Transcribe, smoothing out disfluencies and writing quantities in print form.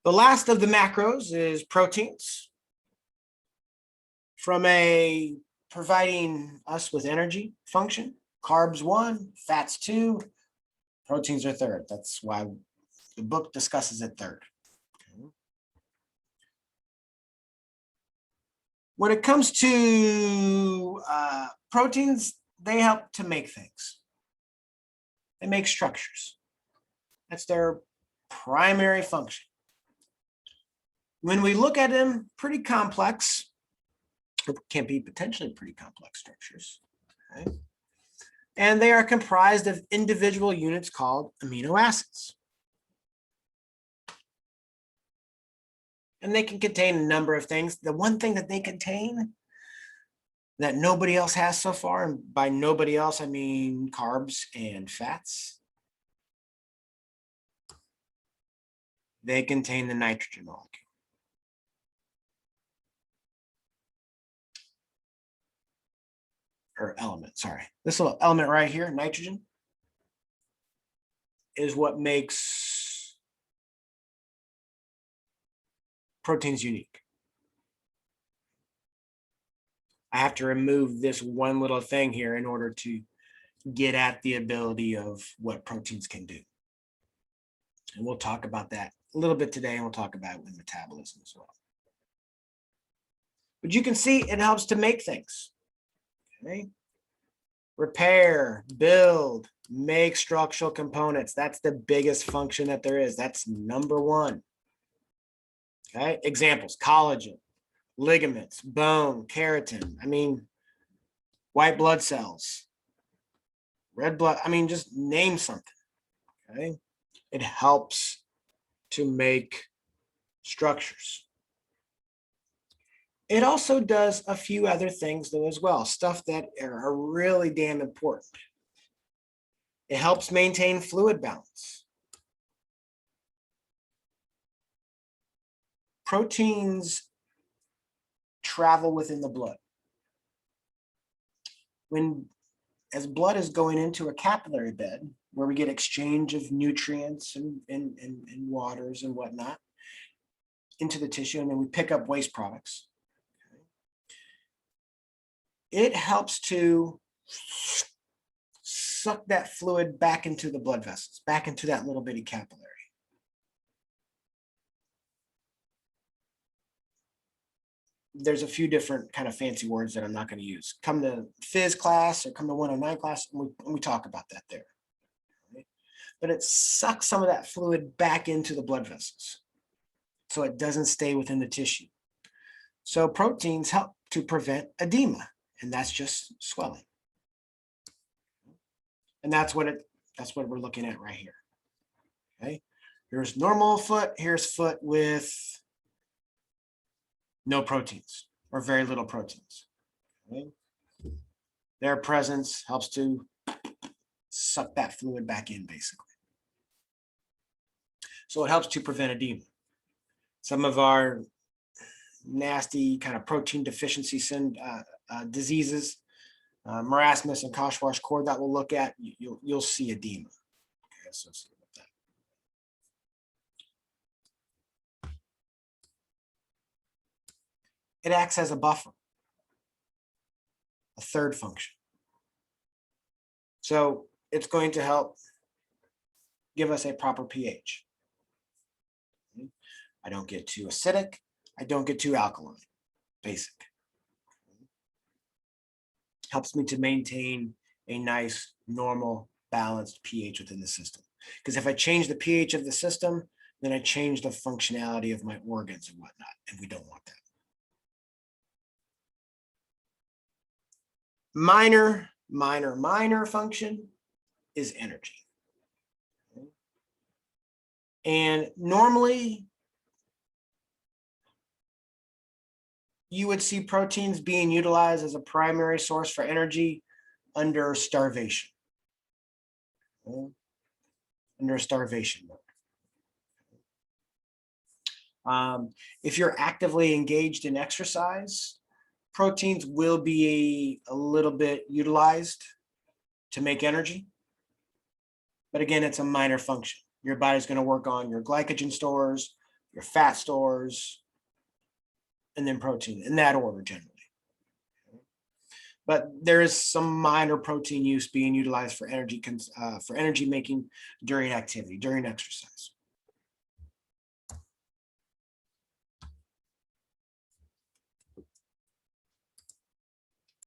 The last of the macros is proteins. From a providing us with energy function, carbs 1, fats 2, proteins are third. That's why the book discusses it third. When it comes to proteins, they help to make things. They make structures. That's their primary function. When we look at them, pretty complex, or can be potentially pretty complex structures. Okay? And they are comprised of individual units called amino acids. And they can contain a number of things. The one thing that they contain that nobody else has so far, and by nobody else, I mean carbs and fats, they contain the nitrogen molecule. Or element, sorry. This little element right here, nitrogen, is what makes proteins unique. I have to remove this one little thing here in order to get at the ability of what proteins can do. And we'll talk about that a little bit today, and we'll talk about it with metabolism as well. But you can see it helps to make things. Okay? Repair, build, make structural components. That's the biggest function that there is. That's number one. Okay, examples: collagen, ligaments, bone, keratin. I mean, white blood cells, red blood. I mean, just name something. Okay, it helps to make structures. It also does a few other things though as well, stuff that are really damn important. It helps maintain fluid balance. Proteins travel within the blood. As blood is going into a capillary bed where we get exchange of nutrients and waters and whatnot into the tissue, and then we pick up waste products. It helps to suck that fluid back into the blood vessels, back into that little bitty capillary. There's a few different kind of fancy words that I'm not going to use. Come to phys class or come to 109 class, and we talk about that there. Right? But it sucks some of that fluid back into the blood vessels, so it doesn't stay within the tissue. So proteins help to prevent edema, and that's just swelling. And that's what we're looking at right here. Okay, here's normal foot. Here's foot with no proteins or very little proteins. Okay? Their presence helps to suck that fluid back in, basically. So it helps to prevent edema. Some of our nasty kind of protein deficiency diseases, marasmus and Koshwash cord that we'll look at, you'll see edema. Okay, associated with that. It acts as a buffer, a third function. So it's going to help give us a proper pH. I don't get too acidic. I don't get too alkaline. Basic. Helps me to maintain a nice, normal, balanced pH within the system. Because if I change the pH of the system, then I change the functionality of my organs and whatnot, and we don't want that. Minor function is energy. And normally, you would see proteins being utilized as a primary source for energy under starvation. Under starvation mode. If you're actively engaged in exercise, proteins will be a little bit utilized to make energy. But again, it's a minor function. Your body's going to work on your glycogen stores, your fat stores, and then protein in that order generally. But there is some minor protein use being utilized for energy making during activity, during exercise.